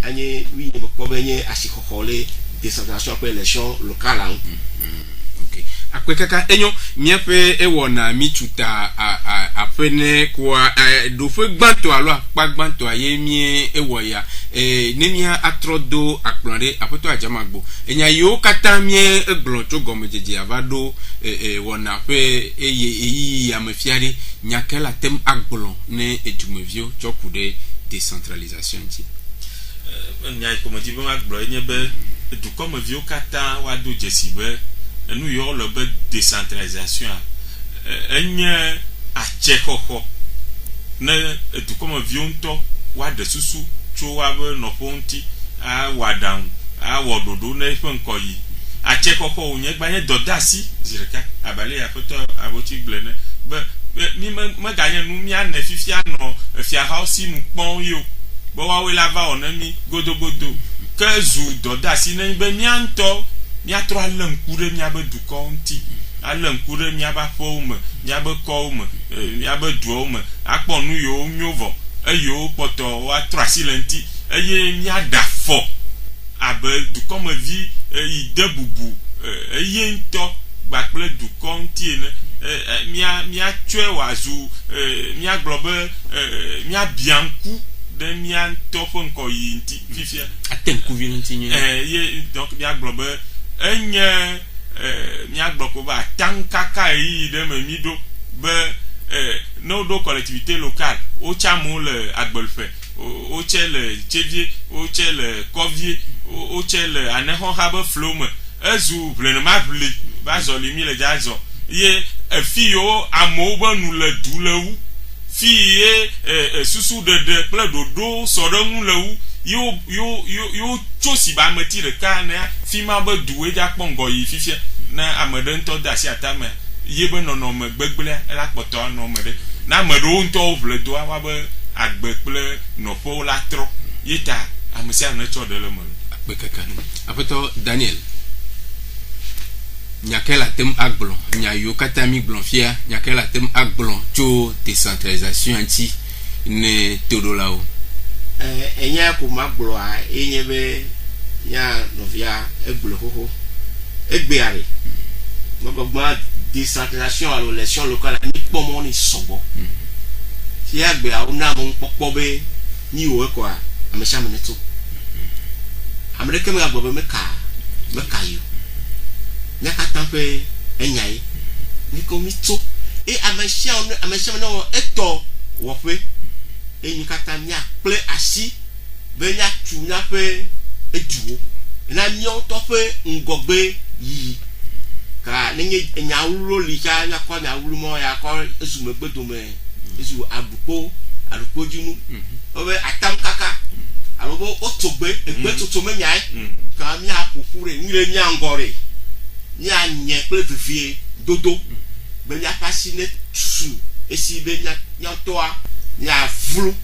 anyi wi ni ko be nye asikokole décentralisation pour élection locale OK akwekaka enyo miepe ewo na michuta apene kwa do fe gbanto alo apagbanto aye mie ewo ya ne mia atrodo akplɔde apoto ajamagbo enya yo kata mie egblɔ tso gɔmedzedze ava do wɔna ƒe eye eyi amefiaɖe nyake la tem agblɔ ne edumevio tsɔ ku ɖe décentralisation ŋuti. Nya yi kɔmedi be magblɔ enye be dukɔmeviwo katã woado dzesi be enu yiwo le be décentralisation enye atsexɔxɔ ne dukɔmeviwo ŋutɔ woaɖe susu tso woabe nɔƒewo ŋuti awɔ aɖaŋu awɔ ɖoɖo ne eƒe ŋkɔ yi atsexɔxɔ wònye gbanye dɔdeasi zi ɖeka abali aƒetɔ abotsi gblɔ ne be mi meganye nu mianɔ fifia nɔ fiahawo si nu kpɔm yi o be woawoe la va wɔ ne mi godogodo ke zu dɔdeasi ne be mia ŋutɔ miatrɔ alé ŋku ɖe miabe dukɔwo ŋuti alé ŋku ɖe miabe aƒewo me miabe kɔwo me miabe duawo me akpɔ nu yiwo nyo vɔ eyiwo kpɔtɔ woatrɔ asi le ŋuti eye miaɖe afɔ abe dukɔmevi yi de bubu eye ŋutɔ gbakple dukɔ ŋuti ene miatsɔe wòazu miagblɔ be miabia ŋku ɖe mia ŋutɔ ƒe ŋkɔ yi ŋuti fifia ate ŋkuvi ŋuti nye ye donc miagblɔ be enye miagblɔ ko be ataŋkaka eyi ɖe me mi ɖo be ne woɖo collectivité locale wotsa amewo le agbelƒe wotse le tsevie wotse le kɔvie wotse le anexɔxa be flo me ezu ʋlenema ʋli va zɔli mi le dzazɔ ye efi yiwo amewo be nu le du le wu fi ye susu ɖeɖe kple ɖoɖo sɔ ɖe ŋu le wu yiwo tso si ba ameti ɖeka ne fi ma be duwoe dza kpɔ ŋgɔ yi fifia ne ame ɖe ŋutɔ de asi atame ye be nɔnɔme gbegblea ela kpɔtɔ anɔ me ɖe na ame ɖewo ŋutɔwo ʋle doa woabe agbe kple nɔƒewo la trɔ ye ta ame sia ame tsɔ ɖe le me akpe kaka aƒetɔ Daniel nyake la tem agblɔ nya yiwo katã mi gblɔ fia nyake la tem agblɔ tso décentralisation ŋuti ne toɖolawo. Enya ko ma gblɔa enye be nya nɔvia egblɔ xoxo egbea re gbɔgbɔgbɔ décentralisation alo élection locale ni kpɔmɔ ni sɔgbɔ fi agbea wona amewo kpɔkpɔ be ni wo ekɔa ame sia ame ne to ame ɖeke megagbɔ be meka yi o mia katã ƒe enya yi ni ko mi to ame sia ame ne wɔ etɔ wɔƒe enyi katã miakple asi be miatu miaƒe eduwo na miawo tɔ ƒe ŋgɔgbe yiyi ka nenye nyawulo li ka miakɔ nyawulo mɔ ya kɔ ezu megbe dome ezu aɖukpo dzinu wobe atam kaka alo be wotogbe egbe toto me nyae ka miaƒoƒu ɖe nu ɖe miaŋgɔ ɖe mianye kple vivie dodo be miaƒe asi ne su esi be miatɔa miavlu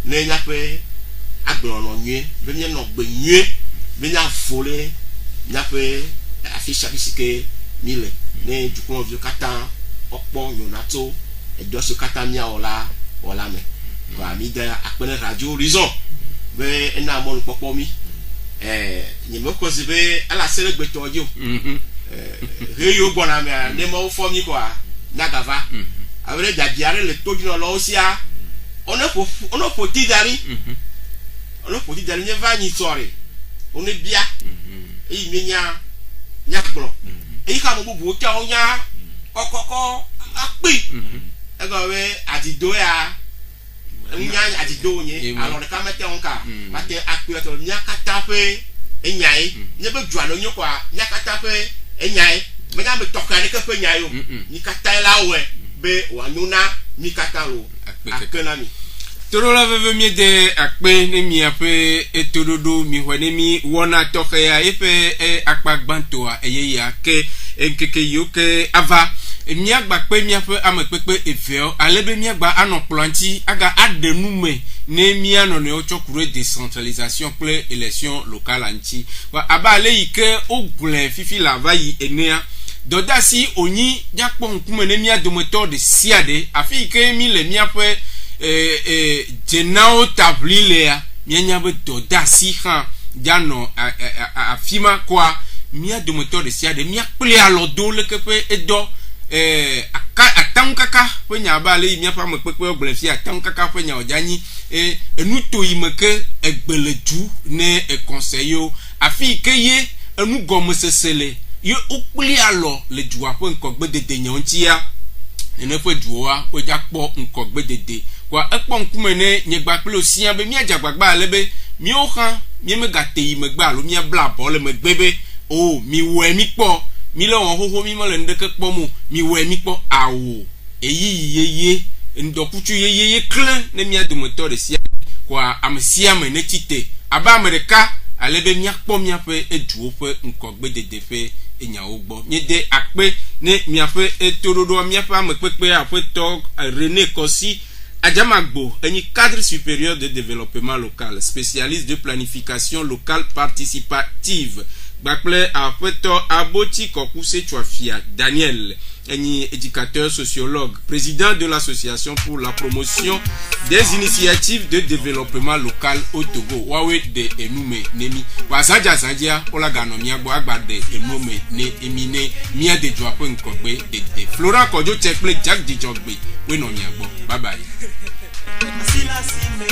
ne miaƒe agblɔnɔ nyuie be mianɔ gbe nyuie be miavo le miaƒe afi sia afi si ke mi le ne dukɔmeviwo katã wokpɔ nyɔna tso edɔ siwo katã miawɔ la me va mi de akpe ne Radio Horizon be ena mɔnukpɔkpɔ mi nye mekɔ si be ele ase ɖe gbetɔ dzi o he yiwo gbɔna mea ne mawo fɔ mi kɔa miagava abe ɖe dzadzi aɖe le to dzi nɔlawo sia one ƒoti da ɖi nye va nyi tsɔre one bia eyi mienya gblɔ eyi ka ame bubuwo tia wo nya kɔkɔkɔ akpi egɔ be adido ya nya adido nye alɔ ɖeka mete ŋu ka mate akpi ɛtɔ mia katã ƒe enyae nye be dua le nyo kɔa mia katã ƒe enyae menya be tɔxɛ aɖeke ƒe nyae o mi katã la wɔe be wòanyo na mi katã lo ake na mi. Toɖola veve mi de akpe ne miaƒe etoɖoɖo mi xɔ ne mi wɔna tɔxɛ ya eƒe akpa gbãtɔa eye ya ke nkeke yiwo ke ava miagba kpe miaƒe amekpekpe eveawo ale be miagba anɔ kplɔa ŋuti aga aɖe nu me ne mia nɔnɔewo tsɔ ku ɖe décentralisation kple élection locale ŋuti abe ale yi ke wogblẽ fifi la va yi enea dɔdeasi onyi nyakpɔ ŋkume ne mia dometɔ ɖe sia ɖe afi yi ke mi le miaƒe dzenawo taʋli lea mianya be dɔdeasi hã dza afi ma kɔa mia dometɔ ɖe sia ɖe miakple alɔ do leke ƒe edɔ atankaka ƒe nya ba le mia pa me kpekpe ogble fi atankaka ƒe nya ojanyi enuto yi me ke egbe le du ne conseil afi ke ye enu gɔme sese le ye okpli alo le dua ƒe ŋkɔgbe dede nya ŋutia ne ƒe duoa wo dza kpɔ ŋkɔgbe dede kwa ekpɔ ŋkume ne nyegba kple osia be mia dzagbagba ale be mio xa mi me gate yi megbe alo mia bla bɔ le megbe be o mi wɔe mi kpɔ mi le wɔn xoxo mi me le ndeke kpɔ mo mi wɔe mi kpɔ awo eyi yeye ndɔkutsu yeye kle ne mia dometɔ de sia kwa ame sia me ne tite aba ame ɖeka ale be mia kpɔ miaƒe eduwo ƒe ŋkɔgbe dede ƒe enyawo gbɔ nye de akpe ne miaƒe etoɖoɖoa miaƒe ame kpekpe aƒetɔ René Kossi Adjamagbo enyi cadre supérieur de développement local spécialiste de planification locale participative gbakple aƒetɔ Aboti Kokuse Tchoafia Daniel enyi éducateur sociologue président de l'association pour la promotion des initiatives de développement local au Togo wawe de enume nemi wazaja zanjia ola gano miagbo agba de enume ne emine mia de joapo nkogbe de Florent Kojo Tekple Jack Dijogbe we no miagbo bye bye asila sime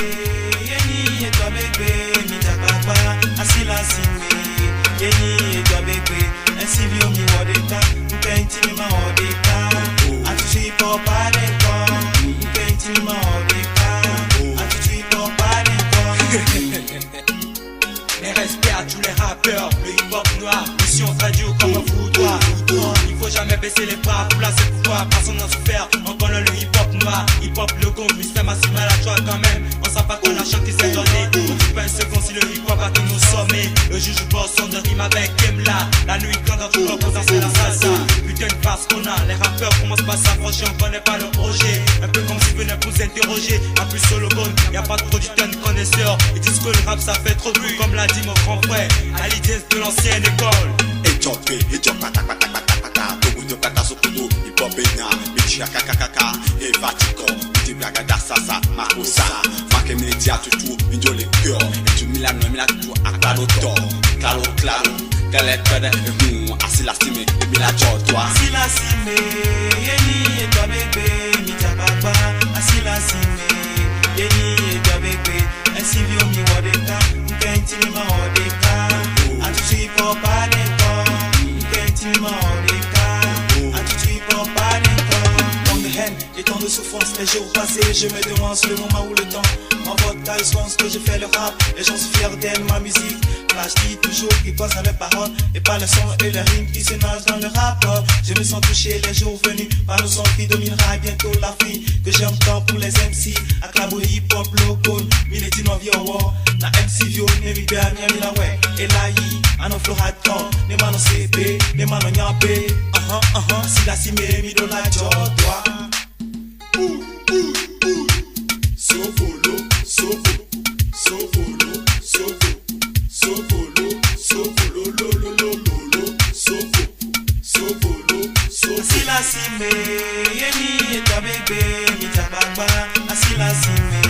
yeni etobegbe mi dababa asila sime yeni etobegbe Silvio mi wodeka mpenti mi ma wodeka atuchi popa deko mpenti mi ma wodeka atuchi popa deko. Mes respects à tous les rappeurs, le hip-hop noir, mission radio comme un foutoir. Il faut jamais baisser les bras pour placer le pouvoir, personne n'a souffert, on connaît le hip-hop noir. Hip-hop le con, Mr. Massimo à la joie quand même, on sait pas qu'on a chanté cette journée. On dit pas un second si le hip-hop a tous nos sommets. Le juge bosse son de rime avec Kemla, la nuit quand dans tout corps, ça c'est la salsa. Putain de farce qu'on a, les rappeurs commencent pas à s'approcher, on connaît pas le projet. Un peu comme s'ils venaient pour s'interroger, en plus solo bon, y'a pas de producteur ni connaisseur. Ils disent que le rap ça fait trop de bruit, comme l'a dit mon grand frère, à l'idée de l'ancienne école. Et jump, pata, Togo de pata sokodo, hip hop ena, Michia kakakaka, et Vatican, Miti Blagada Sasa, Makosa, Make Media tutu, Minjo le cœur, et tu Milan, tout, à claro, Galet, Asila Sime, et Mila toi. Asila Sime, Yeni, et toi bébé, Mita Papa, Asila Sime, Yeni, et toi bébé, un Silvio mi wodeka, Mpenti mi ma wodeka, Atuchi popa deko, Mpenti mi ma wodeka, Atuchi popa deko. Longue haine, les temps de souffrance, les jours passés, je me demande le moment où le temps m'envoie ta réponse que je fais le rap, les gens sont fiers d'elle, ma musique. Là je dis toujours qu'ils pensent à les paroles et pas le son et le rime qui se nagent dans le rap. Je me sens touché les jours venus par le son qui dominera bientôt la fille que j'aime tant pour les MC. Acclamo hip hop local, mileti no vio war, na MC vio ne mi bia mi la we et la yi ano flow hardcore, ne mano CP, ne mano nyampe. Si la si me mi do la jodwa. Sofolo, sofolo, sofolo, sofolo. Asila Sime, Yeni et toi bébé, Mita Papa, Asila Sime,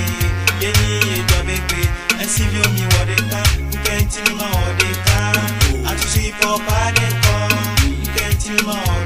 Yeni et toi bébé, un Silvio mi wodeka, Mpenti mi ma wodeka, Atuchi popa deko, Mpenti mi ma wodeka.